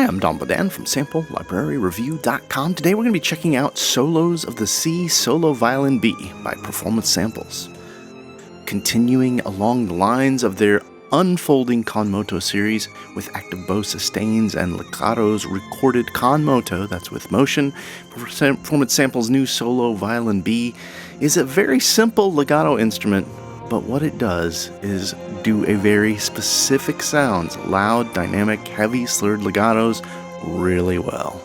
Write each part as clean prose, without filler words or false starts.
I'm Don Bodan from SampleLibraryReview.com. Today we're going to be checking out Solos of the Sea Solo Violin B by Performance Samples. Continuing along the lines of their unfolding Konmoto series with active bow sustains and legatos recorded Konmoto, that's with motion, Performance Samples' new Solo Violin B is a very simple legato instrument, but what it does is do a very specific sounds, loud, dynamic, heavy, slurred legatos really well.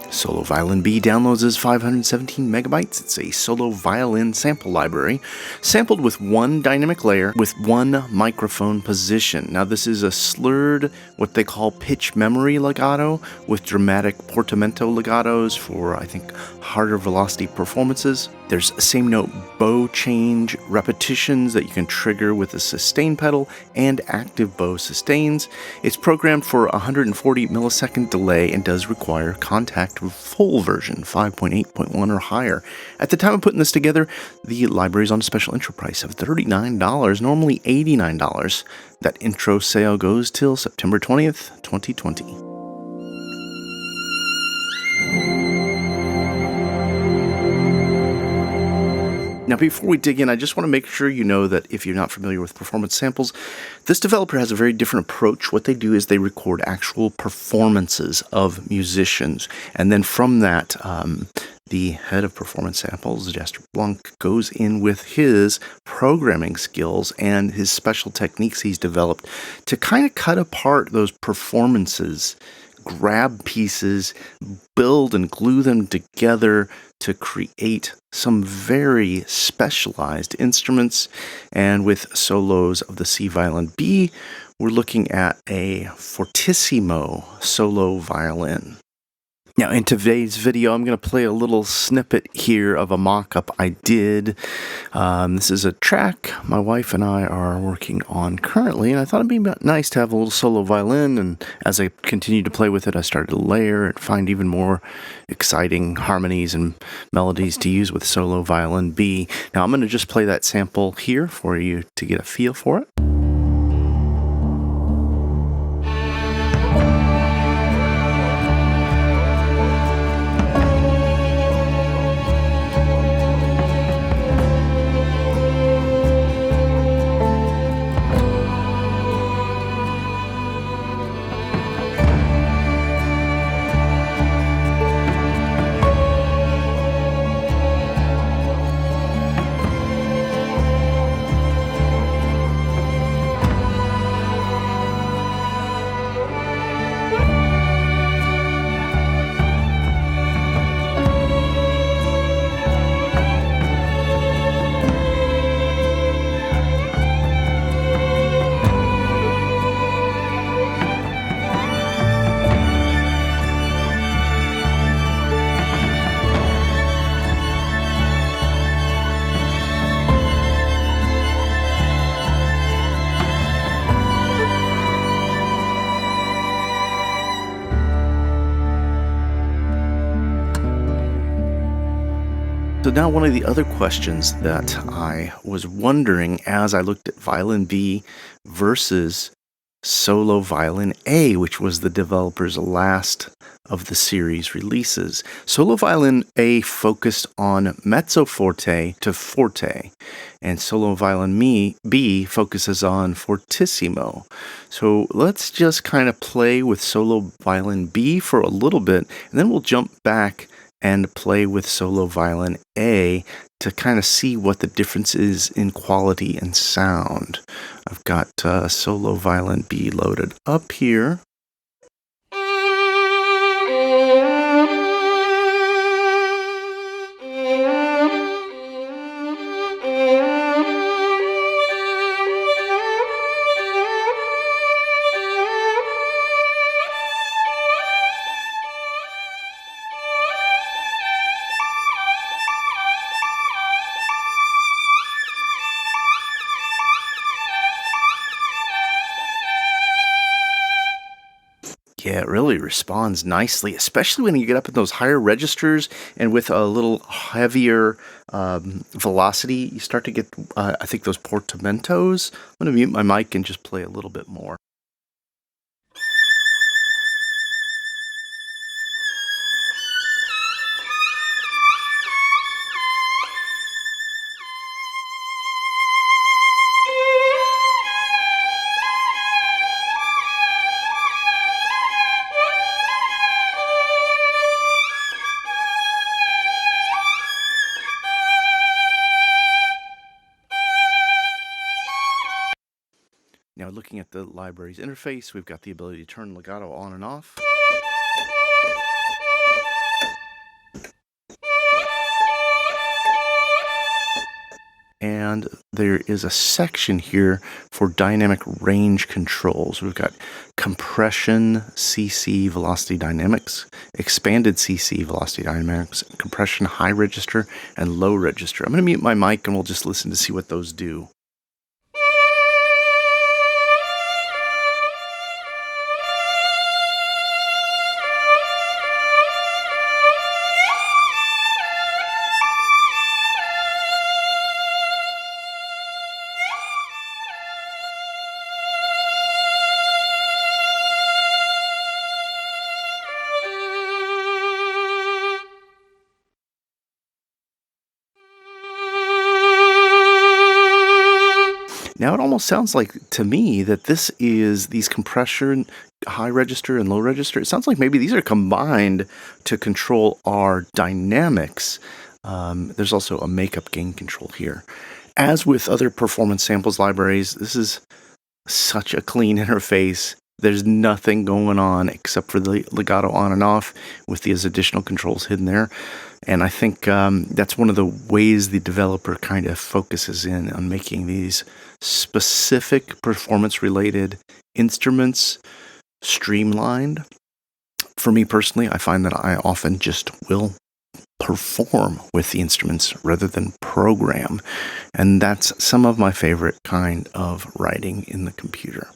Solo Violin B downloads as 517 megabytes. It's a solo violin sample library, sampled with one dynamic layer with one microphone position. Now this is a slurred, what they call pitch memory legato, with dramatic portamento legatos for, I think, harder velocity performances. There's same note bow change repetitions that you can trigger with a sustain pedal and active bow sustains. It's programmed for 140 millisecond delay and does require Kontakt full version 5.8.1 or higher. At the time of putting this together, the library is on a special intro price of $39, normally $89. That intro sale goes till September 20th, 2020. Now, before we dig in, I just want to make sure you know that if you're not familiar with Performance Samples, this developer has a very different approach. What they do is they record actual performances of musicians, and then from that, the head of Performance Samples, Jasper Blanc, goes in with his programming skills and his special techniques he's developed to kind of cut apart those performances, grab pieces, build and glue them together to create some very specialized instruments. And with Solos of the Sea Violin B, we're looking at a fortissimo solo violin. Now, in today's video, I'm going to play a little snippet here of a mock-up I did. This is a track my wife and I are working on currently, and I thought it'd be nice to have a little solo violin, and as I continued to play with it, I started to layer and find even more exciting harmonies and melodies to use with Solo Violin B. Now, I'm going to just play that sample here for you to get a feel for it. So now one of the other questions that I was wondering as I looked at Violin B versus Solo Violin A, which was the developer's last of the series releases. Solo Violin A focused on mezzo forte to forte, and Solo Violin B focuses on fortissimo. So let's just kind of play with Solo Violin B for a little bit, and then we'll jump back and play with Solo Violin A to kind of see what the difference is in quality and sound. I've got Solo Violin B loaded up here. Yeah, it really responds nicely, especially when you get up in those higher registers and with a little heavier velocity, you start to get, I think, those portamentos. I'm going to mute my mic and just play a little bit more. Now, looking at the library's interface, we've got the ability to turn legato on and off. And there is a section here for dynamic range controls. We've got compression, CC, velocity dynamics, expanded CC, velocity dynamics, compression, high register, and low register. I'm going to mute my mic and we'll just listen to see what those do. Now it almost sounds like to me that this is these compression, high register and low register. It sounds like maybe these are combined to control our dynamics. There's also a makeup gain control here. As with other performance samples libraries, this is such a clean interface. There's nothing going on except for the legato on and off with these additional controls hidden there. And I think that's one of the ways the developer kind of focuses in on making these specific performance-related instruments streamlined. For me personally, I find that I often just will perform with the instruments rather than program. And that's some of my favorite kind of writing in the computer.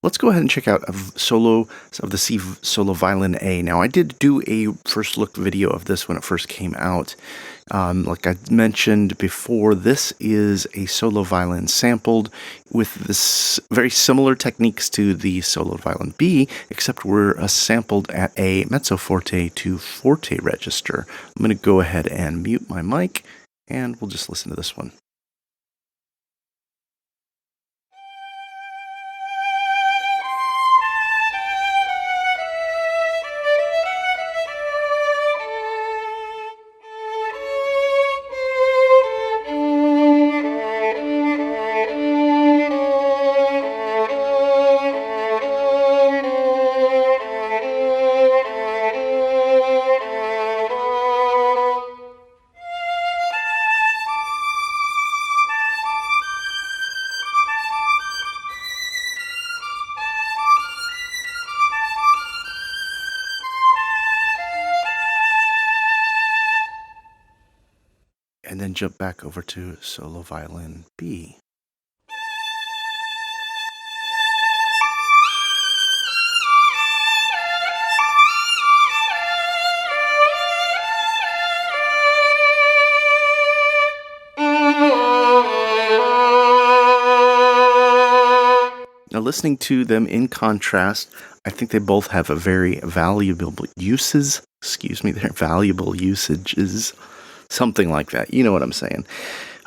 Let's go ahead and check out a solo of the Sea Solo Violin A. Now, I did do a first look video of this when it first came out. Like I mentioned before, this is a solo violin sampled with this very similar techniques to the Solo Violin B, except we're sampled at a mezzo forte to forte register. I'm going to go ahead and mute my mic, and we'll just listen to this one. And then jump back over to Solo Violin B. Now, listening to them in contrast, I think they both have a very valuable uses. They're valuable usages. Something like that. You know what I'm saying.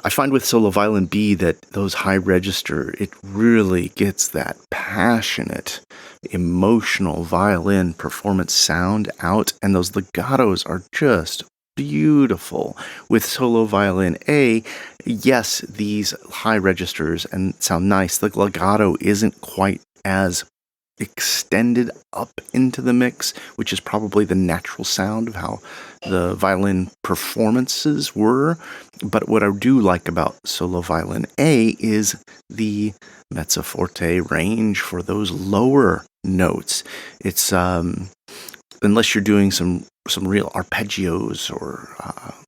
I find with Solo Violin B that those high register, it really gets that passionate, emotional violin performance sound out, and those legatos are just beautiful. With Solo Violin A, yes, these high registers and sound nice. The legato isn't quite as extended up into the mix, which is probably the natural sound of how the violin performances were. But what I do like about Solo Violin A is the mezzo forte range for those lower notes. It's unless you're doing some real arpeggios or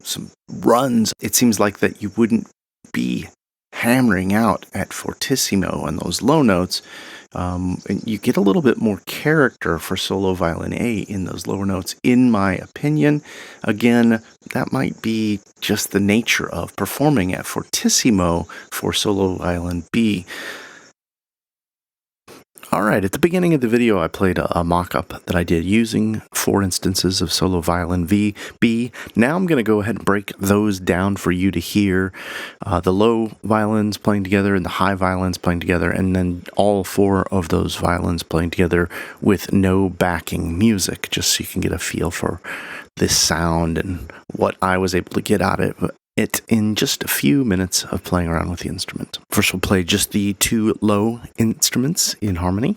some runs, it seems like that you wouldn't be hammering out at fortissimo on those low notes. And you get a little bit more character for Solo Violin A in those lower notes, in my opinion. Again, that might be just the nature of performing at fortissimo for Solo Violin B. Alright, at the beginning of the video I played a mock-up that I did using 4 instances of Solo Violin B. Now I'm going to go ahead and break those down for you to hear. The low violins playing together and the high violins playing together, and then all 4 of those violins playing together with no backing music, just so you can get a feel for this sound and what I was able to get out it in just a few minutes of playing around with the instrument. First, we'll play just the two low instruments in harmony.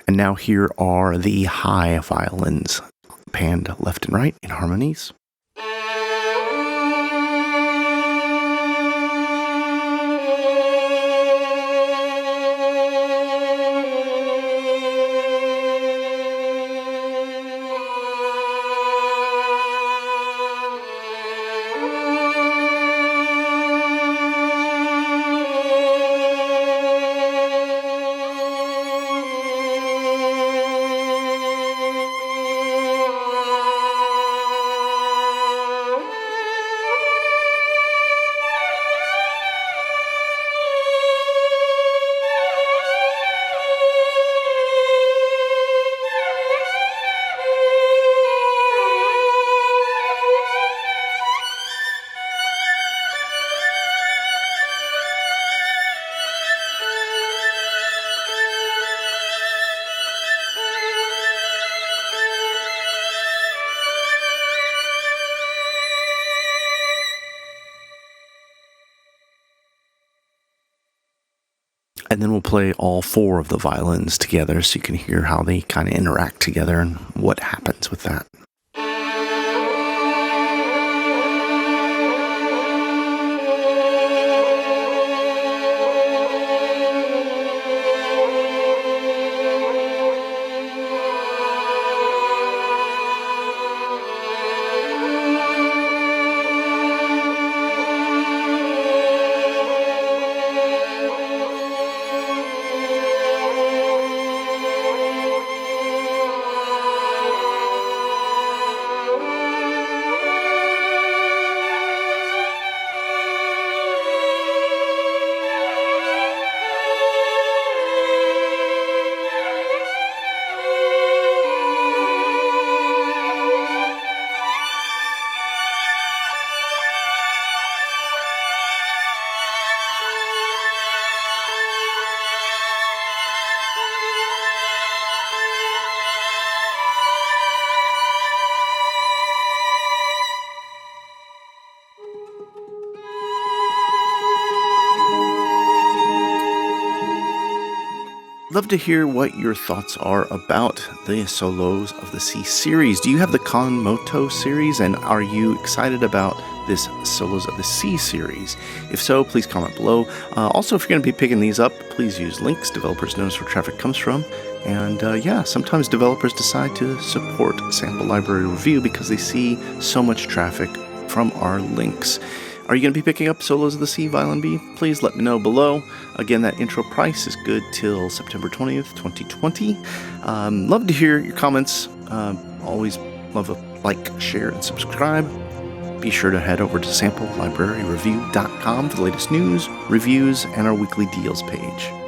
And now here are the high violins, panned left and right in harmonies. And then we'll play all four of the violins together so you can hear how they kind of interact together and what happens with that. Love to hear what your thoughts are about the solos of the C series. Do you have the Con Moto series, and are you excited about this solos of the C series? If so, please comment below. Also, if you're going to be picking these up, please use links. Developers notice where traffic comes from. And sometimes developers decide to support Sample Library Review because they see so much traffic from our links. Are you going to be picking up solos of the Sea Violin B? Please let me know below. Again, that intro price is good till September 20th, 2020. Love to hear your comments. Always love a like, share, and subscribe. Be sure to head over to samplelibraryreview.com for the latest news, reviews, and our weekly deals page.